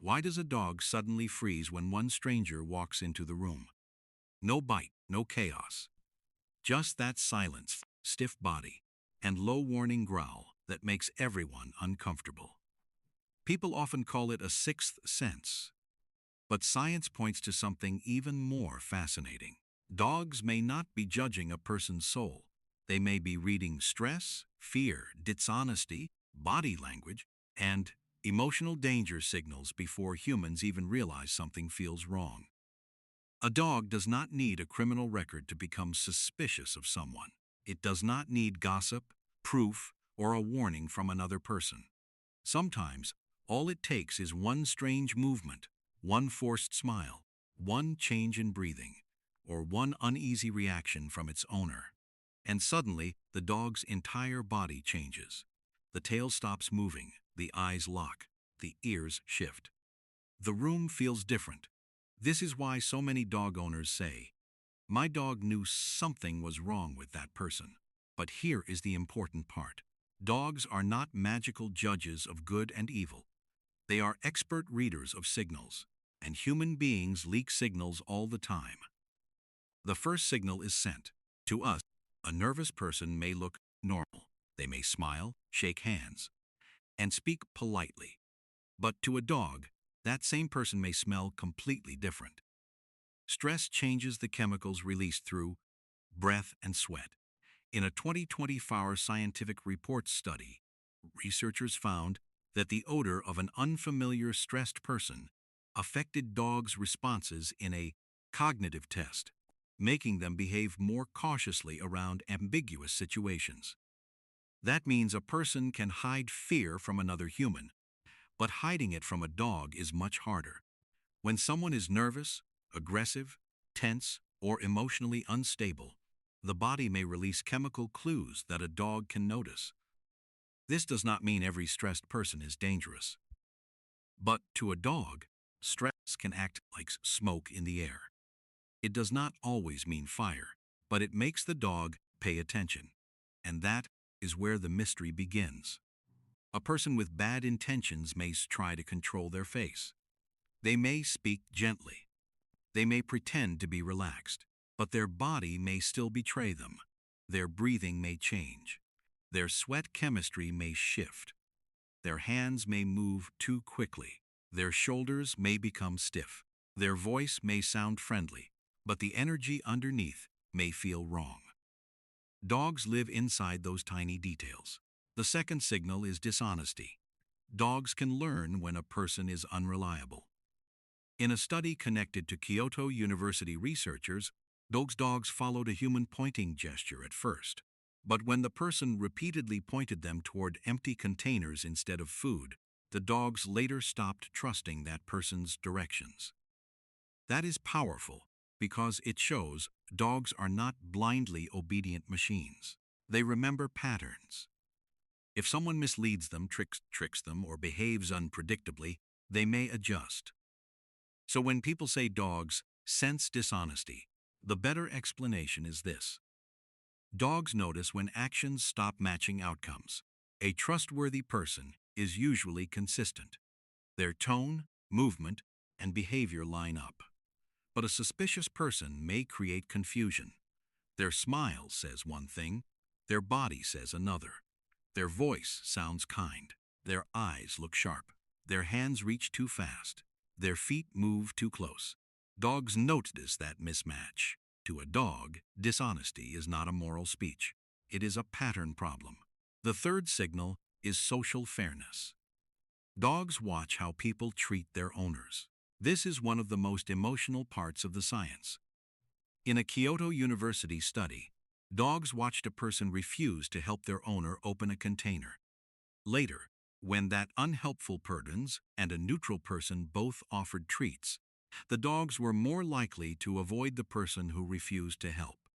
Why does a dog suddenly freeze when one stranger walks into the room? No bite, no chaos. Just that silence, stiff body, and low warning growl that makes everyone uncomfortable. People often call it a sixth sense, but science points to something even more fascinating. Dogs may not be judging a person's soul. They may be reading stress, fear, dishonesty, body language, and emotional danger signals before humans even realize something feels wrong. A dog does not need a criminal record to become suspicious of someone. It does not need gossip, proof, or a warning from another person. Sometimes, all it takes is one strange movement, one forced smile, one change in breathing, or one uneasy reaction from its owner. And suddenly, the dog's entire body changes. The tail stops moving, the eyes lock, the ears shift. The room feels different. This is why so many dog owners say, "My dog knew something was wrong with that person." But here is the important part. Dogs are not magical judges of good and evil. They are expert readers of signals, and human beings leak signals all the time. The first signal is scent. To us, a nervous person may look normal. They may smile, shake hands, and speak politely. But to a dog, that same person may smell completely different. Stress changes the chemicals released through breath and sweat. In a 2024 scientific reports study, researchers found that the odor of an unfamiliar stressed person affected dogs' responses in a cognitive test, making them behave more cautiously around ambiguous situations. That means a person can hide fear from another human, but hiding it from a dog is much harder. When someone is nervous, aggressive, tense, or emotionally unstable, the body may release chemical clues that a dog can notice. This does not mean every stressed person is dangerous. But to a dog, stress can act like smoke in the air. It does not always mean fire, but it makes the dog pay attention. And that is where the mystery begins. A person with bad intentions may try to control their face. They may speak gently. They may pretend to be relaxed, but their body may still betray them. Their breathing may change. Their sweat chemistry may shift. Their hands may move too quickly. Their shoulders may become stiff. Their voice may sound friendly, but the energy underneath may feel wrong. Dogs live inside those tiny details. The second signal is dishonesty. Dogs can learn when a person is unreliable. In a study connected to Kyoto University researchers, those dogs followed a human pointing gesture at first. But when the person repeatedly pointed them toward empty containers instead of food, the dogs later stopped trusting that person's directions. That is powerful because it shows dogs are not blindly obedient machines. They remember patterns. If someone misleads them, tricks them, or behaves unpredictably, they may adjust. So when people say dogs sense dishonesty, the better explanation is this. Dogs notice when actions stop matching outcomes. A trustworthy person is usually consistent. Their tone, movement, and behavior line up. But a suspicious person may create confusion. Their smile says one thing, their body says another. Their voice sounds kind. Their eyes look sharp. Their hands reach too fast. Their feet move too close. Dogs notice that mismatch. To a dog, dishonesty is not a moral speech. It is a pattern problem. The third signal is social fairness. Dogs watch how people treat their owners. This is one of the most emotional parts of the science. In a Kyoto University study, dogs watched a person refuse to help their owner open a container. Later, when that unhelpful person and a neutral person both offered treats, the dogs were more likely to avoid the person who refused to help.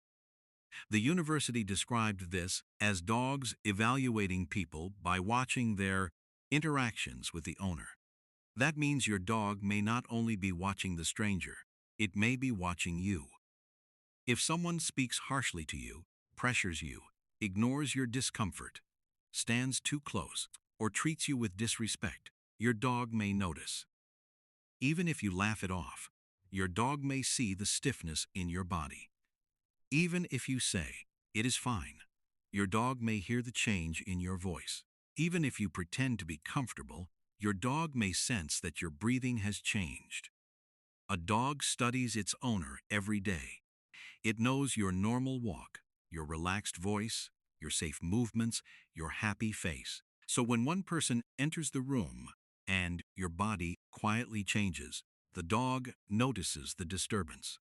The university described this as dogs evaluating people by watching their interactions with the owner. That means your dog may not only be watching the stranger, it may be watching you. If someone speaks harshly to you, pressures you, ignores your discomfort, stands too close, or treats you with disrespect, your dog may notice. Even if you laugh it off, your dog may see the stiffness in your body. Even if you say, "It is fine," your dog may hear the change in your voice. Even if you pretend to be comfortable, your dog may sense that your breathing has changed. A dog studies its owner every day. It knows your normal walk, your relaxed voice, your safe movements, your happy face. So when one person enters the room and your body quietly changes, the dog notices the disturbance.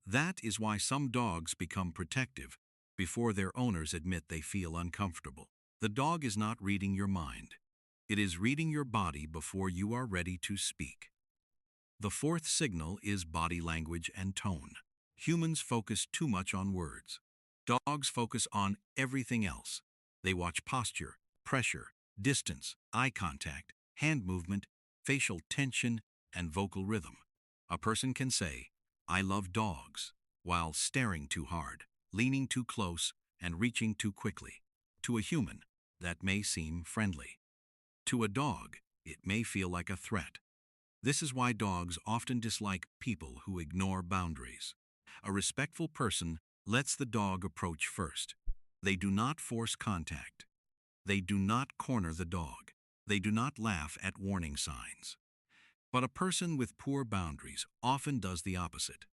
That is why some dogs become protective before their owners admit they feel uncomfortable. The dog is not reading your mind. It is reading your body before you are ready to speak. The fourth signal is body language and tone. Humans focus too much on words. Dogs focus on everything else. They watch posture, pressure, distance, eye contact, hand movement, facial tension, and vocal rhythm. A person can say, "I love dogs," while staring too hard, leaning too close, and reaching too quickly. To a human, that may seem friendly. To a dog, it may feel like a threat. This is why dogs often dislike people who ignore boundaries. A respectful person lets the dog approach first. They do not force contact. They do not corner the dog. They do not laugh at warning signs. But a person with poor boundaries often does the opposite.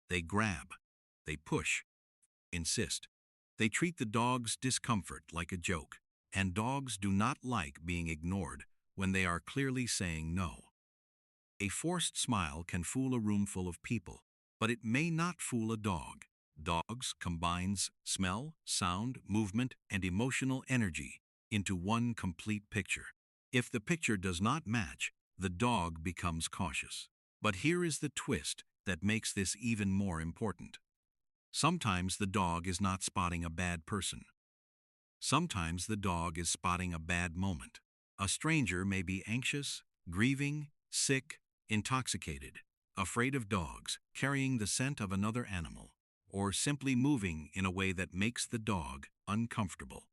They grab, they push, insist. They treat the dog's discomfort like a joke, and dogs do not like being ignored when they are clearly saying no. A forced smile can fool a room full of people, but it may not fool a dog. Dogs combines smell, sound, movement, and emotional energy into one complete picture. If the picture does not match, the dog becomes cautious. But here is the twist that makes this even more important. Sometimes the dog is not spotting a bad person. Sometimes the dog is spotting a bad moment. A stranger may be anxious, grieving, sick, intoxicated, afraid of dogs, carrying the scent of another animal, or simply moving in a way that makes the dog uncomfortable.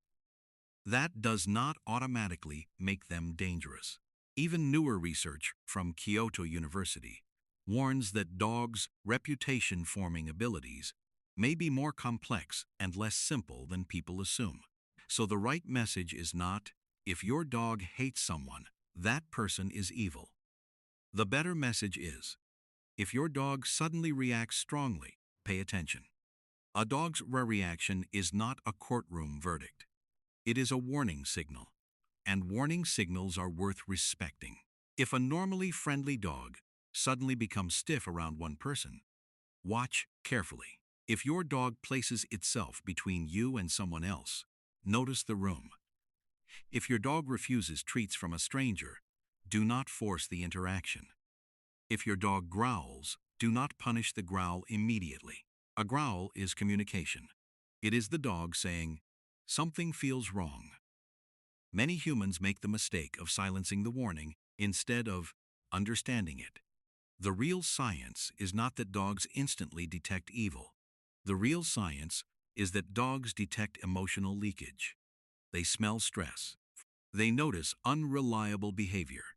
That does not automatically make them dangerous. Even newer research from Kyoto University warns that dogs' reputation-forming abilities may be more complex and less simple than people assume. So the right message is not, "If your dog hates someone, that person is evil." The better message is, "If your dog suddenly reacts strongly, pay attention." A dog's reaction is not a courtroom verdict. It is a warning signal, and warning signals are worth respecting. If a normally friendly dog suddenly becomes stiff around one person, watch carefully. If your dog places itself between you and someone else, notice the room. If your dog refuses treats from a stranger, do not force the interaction. If your dog growls, do not punish the growl immediately. A growl is communication. It is the dog saying, "Something feels wrong." Many humans make the mistake of silencing the warning instead of understanding it. The real science is not that dogs instantly detect evil. The real science is that dogs detect emotional leakage. They smell stress. They notice unreliable behavior.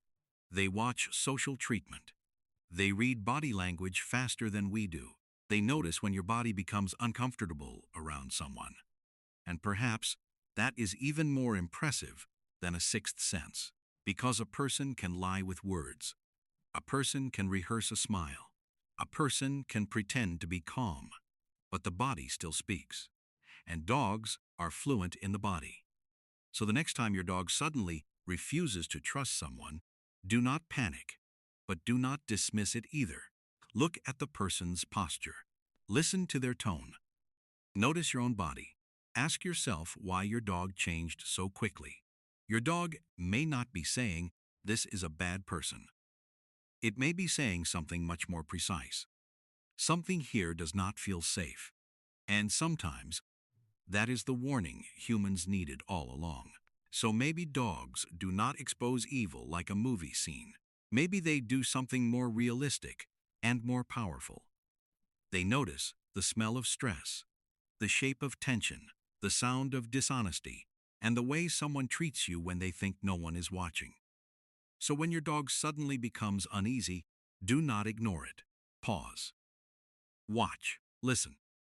They watch social treatment. They read body language faster than we do. They notice when your body becomes uncomfortable around someone. And perhaps that is even more impressive than a sixth sense, because a person can lie with words. A person can rehearse a smile. A person can pretend to be calm, but the body still speaks. And dogs are fluent in the body. So the next time your dog suddenly refuses to trust someone, do not panic, but do not dismiss it either. Look at the person's posture. Listen to their tone. Notice your own body. Ask yourself why your dog changed so quickly. Your dog may not be saying, "This is a bad person." It may be saying something much more precise. Something here does not feel safe. And sometimes, that is the warning humans needed all along. So maybe dogs do not expose evil like a movie scene. Maybe they do something more realistic and more powerful. They notice the smell of stress, the shape of tension, the sound of dishonesty, and the way someone treats you when they think no one is watching. So when your dog suddenly becomes uneasy, do not ignore it. Pause. Watch. Listen.